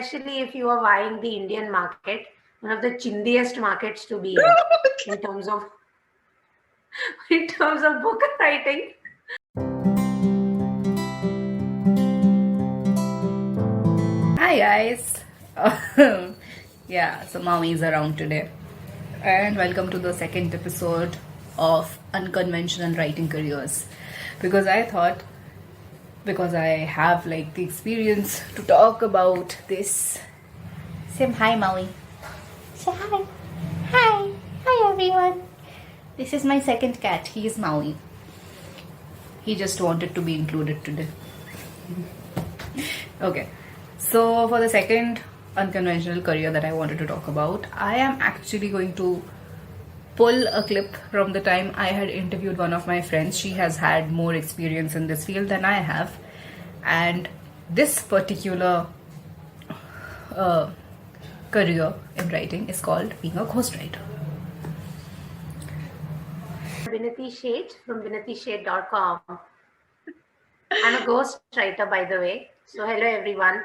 especially if you are buying the Indian market, one of the chindiest markets to be in terms of book writing. Hi guys. Yeah, so Maui is around today. And welcome to the second episode of Unconventional Writing Careers. Because I thought, because I have like the experience to talk about this. Say hi, Maui. Say hi. Hi. Hi, everyone. This is my second cat. He is Maui. He just wanted to be included today. Okay, so for the second unconventional career that I wanted to talk about, I am actually going to pull a clip from the time I had interviewed one of my friends. She has had more experience in this field than I have, and this particular career in writing is called being a ghostwriter. Binati Sheth from binatisheth.com. I'm a ghostwriter, by the way. So hello everyone.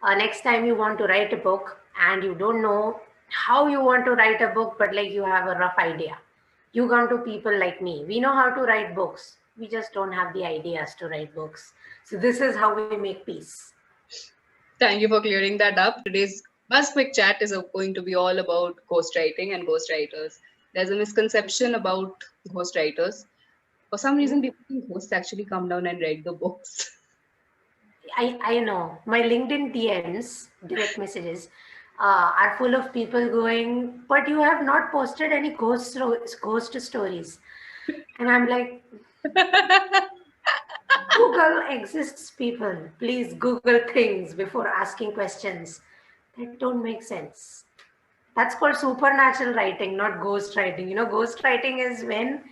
Next time you want to write a book and you don't know how you want to write a book, but like you have a rough idea, you come to people like me. We know how to write books. We just don't have the ideas to write books. So this is how we make peace. Thank you for clearing that up. Today's Buzz Quick Chat is going to be all about ghostwriting and ghostwriters. There's a misconception about ghostwriters. For some reason, people think ghosts actually come down and write the books. I know my LinkedIn DMs, direct messages, are full of people going, but you have not posted any ghost stories. And I'm like, Google exists, people. Please Google things before asking questions that don't make sense. That's called supernatural writing, not ghost writing. You know, ghost writing is when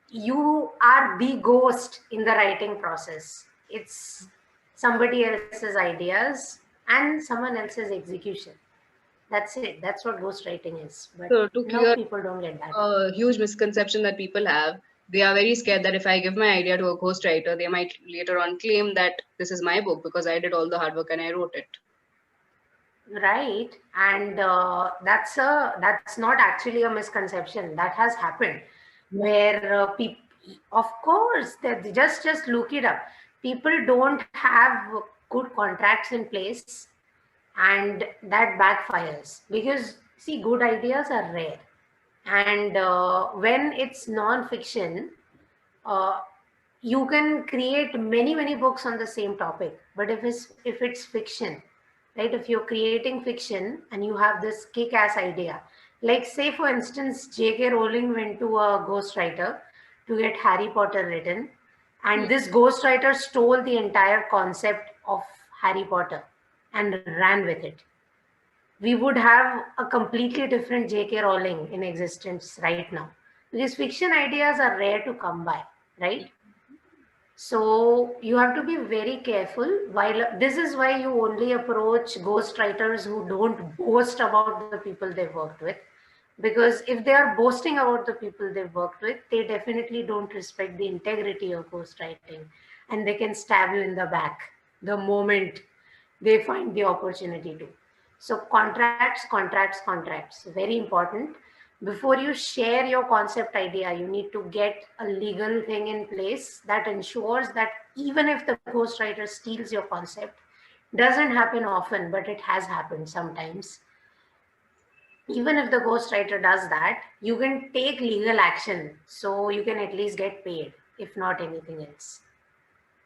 you are the ghost in the writing process. It's somebody else's ideas and someone else's execution. That's it. That's what ghost writing is. But So, to no, clear people don't get that. a huge misconception that people have, they are very scared that if I give my idea to a ghostwriter, they might later on claim that this is my book because I did all the hard work and I wrote it. Right, and that's not actually a misconception. That has happened, where people, of course, that just look it up. People don't have good contracts in place, and that backfires because see, good ideas are rare, and when it's non-fiction, uh, you can create many books on the same topic. But if it's fiction, right, if you're creating fiction and you have this kick-ass idea, like say for instance J.K. Rowling went to a ghostwriter to get Harry Potter written, and this ghostwriter stole the entire concept of Harry Potter and ran with it, we would have a completely different J.K. Rowling in existence right now, because fiction ideas are rare to come by, right? So you have to be very careful. While this is why you only approach ghostwriters who don't boast about the people they've worked with, because if they are boasting about the people they've worked with, they definitely don't respect the integrity of ghostwriting, and they can stab you in the back the moment they find the opportunity to. So contracts, very important. Before you share your concept idea, you need to get a legal thing in place that ensures that even if the ghostwriter steals your concept, doesn't happen often, but it has happened sometimes. Even if the ghostwriter does that, you can take legal action, so you can at least get paid, if not anything else.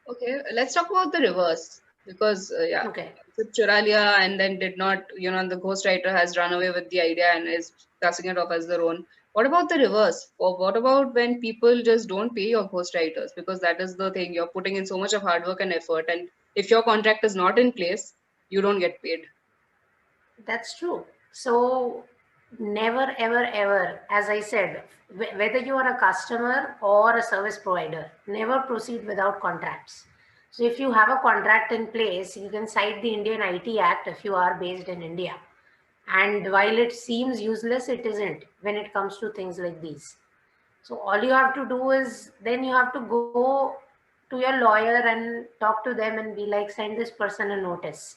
Okay, let's talk about the reverse because Okay. with Churalia and then did not, the ghostwriter has run away with the idea and is passing it off as their own. What about the reverse? Or what about when people just don't pay your ghostwriters? Because that is the thing, you're putting in so much of hard work and effort, and if your contract is not in place, you don't get paid. That's true. So never, ever, ever, as I said, whether you are a customer or a service provider, never proceed without contracts. So if you have a contract in place, you can cite the Indian IT Act if you are based in India. And while it seems useless, it isn't when it comes to things like these. So all you have to do is then you have to go to your lawyer and talk to them and be like, send this person a notice.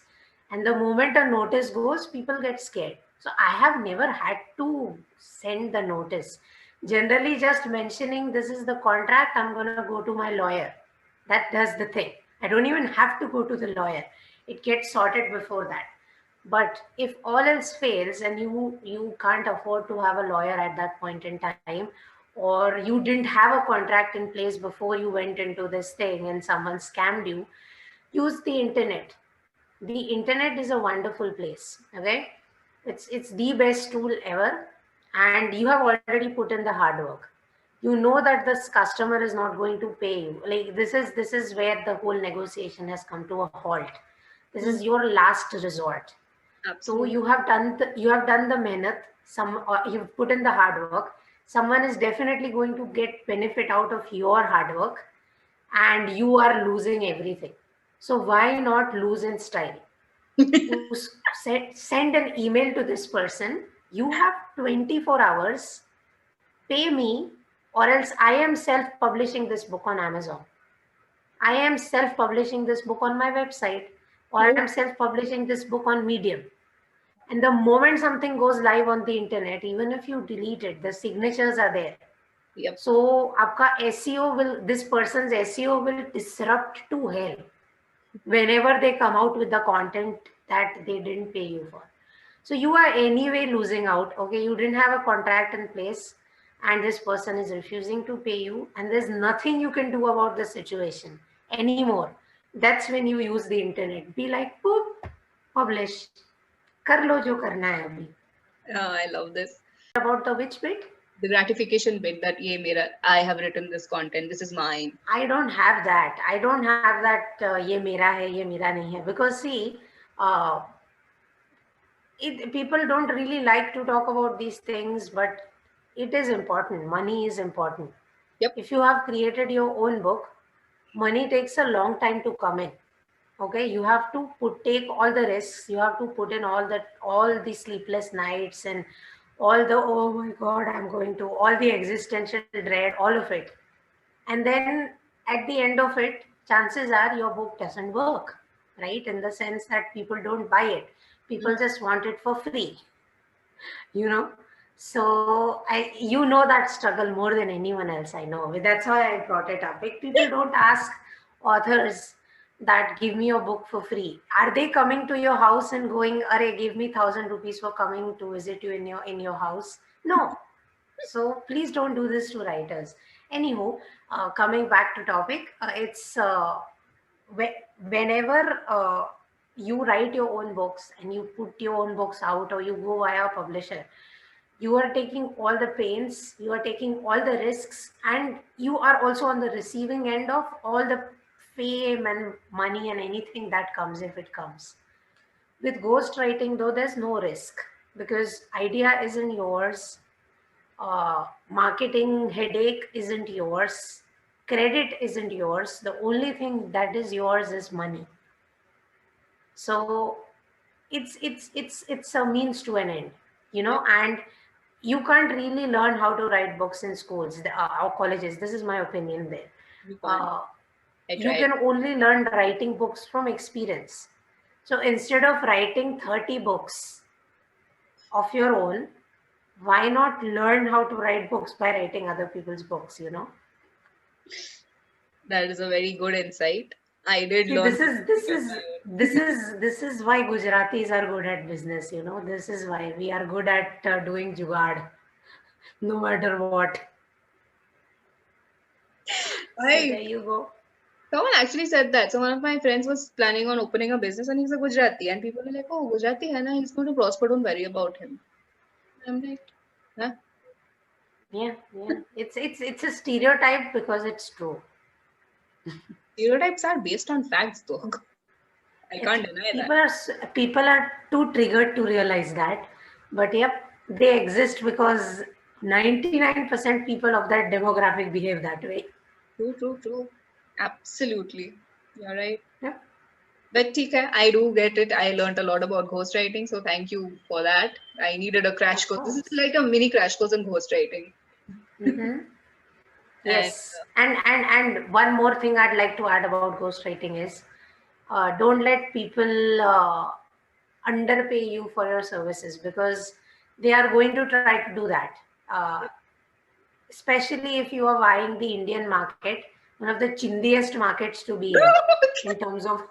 And the moment a notice goes, people get scared. So I have never had to send the notice. Generally, just mentioning this is the contract, I'm going to go to my lawyer. That does the thing. I don't even have to go to the lawyer. It gets sorted before that. But if all else fails and you can't afford to have a lawyer at that point in time, or you didn't have a contract in place before you went into this thing and someone scammed you, use the internet. The internet is a wonderful place. Okay, it's the best tool ever, and you have already put in the hard work. You know that this customer is not going to pay you. Like, this is where the whole negotiation has come to a halt. This Mm, is your last resort. So absolutely. you have done the mehnat. You've put in the hard work. Someone is definitely going to get benefit out of your hard work, and you are losing everything. So why not lose in style? You send an email to this person. You have 24 hours. Pay me, or else I am self-publishing this book on Amazon. I am self-publishing this book on my website, or I am Oh, self-publishing this book on Medium. And the moment something goes live on the internet, even if you delete it, the signatures are there. yep. So this person's SEO will disrupt to hell whenever they come out with the content that they didn't pay you for. So you are anyway losing out. Okay, you didn't have a contract in place, and this person is refusing to pay you, and there's nothing you can do about the situation anymore. That's when you use the internet. Be like, boop, publish. कर लो जो करना है अभी. I love this. About the which bit? The gratification bit that ye mera, I have written this content, this is mine. I don't have that. I don't have that. ये मेरा है, ये मेरा नहीं है. Because see, uh, people don't really like to talk about these things, but it is important. Money is important. Yep. If you have created your own book, money takes a long time to come in. Okay, you have to take all the risks. You have to put in all the sleepless nights and all the, oh my god, I'm going to, all the existential dread, all of it. And then at the end of it, chances are your book doesn't work, right? In the sense that people don't buy it. People Mm, just want it for free, you know. So you know that struggle more than anyone else I know. That's why I brought it up. Like, people don't ask authors that give me your book for free. Are they coming to your house and going, "Arey, give me 1,000 rupees for coming to visit you in your house"? No. So please don't do this to writers. Anywho, coming back to topic, it's whenever you write your own books and you put your own books out, or you go via a publisher, you are taking all the pains, you are taking all the risks, and you are also on the receiving end of all the fame and money and anything that comes, if it comes. With ghostwriting, though, there's no risk, because idea isn't yours, marketing headache isn't yours, credit isn't yours. The only thing that is yours is money. So it's a means to an end, yep. and you can't really learn how to write books in schools or colleges. This is my opinion there. You can't. uh, I you tried. can only learn writing books from experience. So instead of writing 30 books of your own, why not learn how to write books by writing other people's books? That is a very good insight. I did See, learn this to is this get is my own. this is why Gujaratis are good at business. This is why we are good at doing jugaad, no matter what. So there I you go. Someone actually said that. So one of my friends was planning on opening a business and he's a Gujarati. And people were like, oh, Gujarati hai na, he's going to prosper, don't worry about him. I'm like, huh? Yeah, yeah. It's a stereotype because it's true. Stereotypes are based on facts though. I It's can't deny that. people are too triggered to realize that, but yep, they exist because 99% people of that demographic behave that way. True, true, true. Absolutely. You're right. Yep. But TK, I do get it. I learned a lot about ghostwriting, so thank you for that. I needed a crash Of course. This is course. like a mini crash course in ghostwriting. Mm-hmm. And Yes, and one more thing I'd like to add about ghostwriting is, don't let people underpay you for your services, because they are going to try to do that. Especially if you are buying the Indian market, one of the chindiest markets to be in terms of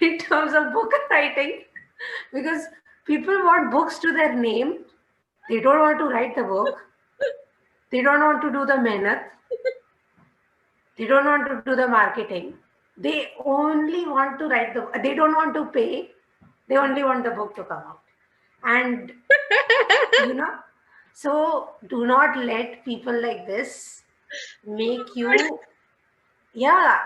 in terms of book writing, because people want books to their name. They don't want to write the book. They don't want to do the mehnat. They don't want to do the marketing. They only want to write the. They don't want to pay. They only want the book to come out, and you know. So do not let people like this make you,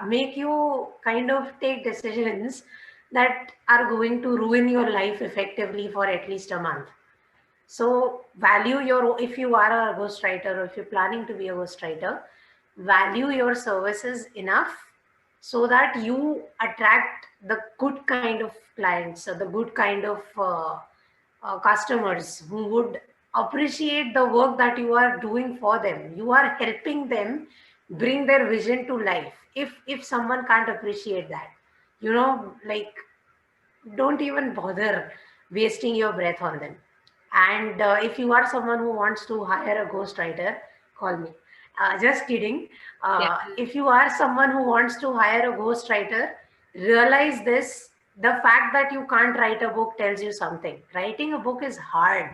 make you kind of take decisions that are going to ruin your life effectively for at least a month. So value your, if you are a ghostwriter or if you're planning to be a ghostwriter, value your services enough so that you attract the good kind of clients or the good kind of customers who would appreciate the work that you are doing for them. You are helping them bring their vision to life. If someone can't appreciate that, like, don't even bother wasting your breath on them. And if you are someone who wants to hire a ghostwriter, call me. Just kidding. Yeah. If you are someone who wants to hire a ghostwriter, realize this: the fact that you can't write a book tells you something. Writing a book is hard.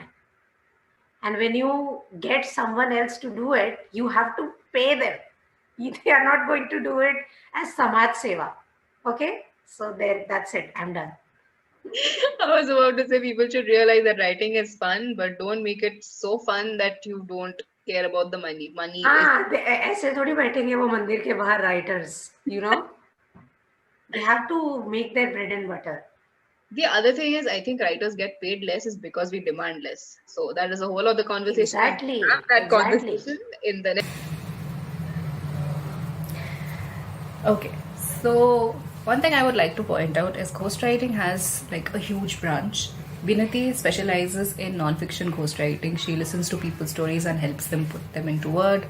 And when you get someone else to do it, you have to pay them. They are not going to do it as Samaj Seva. Okay? So there, that's it. I'm done. I was about to say people should realize that writing is fun, but don't make it so fun that you don't care about the money. Money is ऐसे थोड़ी बैठेंगे वो मंदिर के बाहर writers, they have to make their bread and butter. the other thing is I think writers get paid less is because we demand less. So that is a whole other conversation. Exactly. We'll have that Exactly. conversation in the next. Okay, so one thing I would like to point out is ghostwriting has like a huge branch. Binati specializes in non-fiction ghostwriting. She listens to people's stories and helps them put them into word,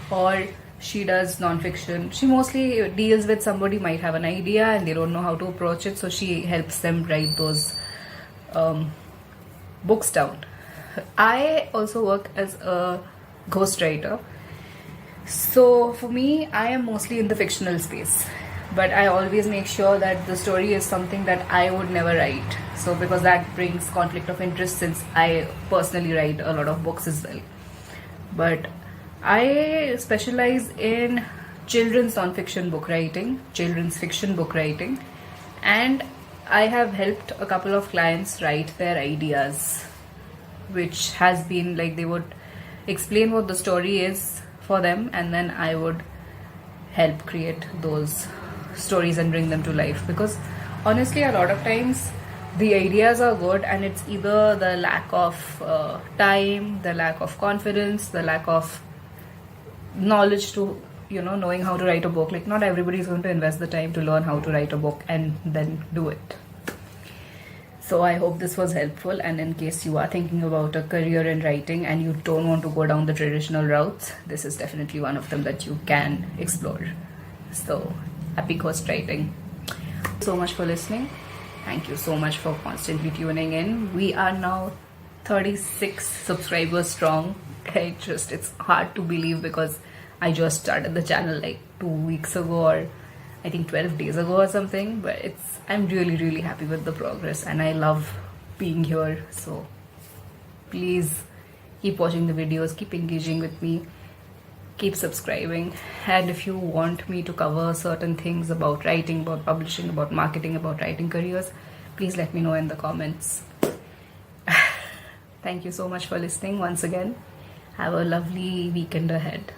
or she does non-fiction. She mostly deals with somebody might have an idea and they don't know how to approach it, so she helps them write those books down. I also work as a ghostwriter. So for me, I am mostly in the fictional space, but I always make sure that the story is something that I would never write. So because that brings conflict of interest, since I personally write a lot of books as well. But I specialize in children's non-fiction book writing, children's fiction book writing, and I have helped a couple of clients write their ideas, which has been like they would explain what the story is for them, and then I would help create those stories and bring them to life. Because honestly, a lot of times the ideas are good, and it's either the lack of time, the lack of confidence, the lack of knowledge to knowing how to write a book. Like, not everybody is going to invest the time to learn how to write a book and then do it. So I hope this was helpful, and in case you are thinking about a career in writing and you don't want to go down the traditional routes, this is definitely one of them that you can explore. So happy ghostwriting. So much for listening. Thank you so much for constantly tuning in. We are now 36 subscribers strong. It's hard to believe because I just started the channel like 2 weeks ago, or I think 12 days ago or something, but I'm really, really happy with the progress, and I love being here. So please keep watching the videos, keep engaging with me, keep subscribing. And if you want me to cover certain things about writing, about publishing, about marketing, about writing careers, please let me know in the comments. Thank you so much for listening once again. Have a lovely weekend ahead.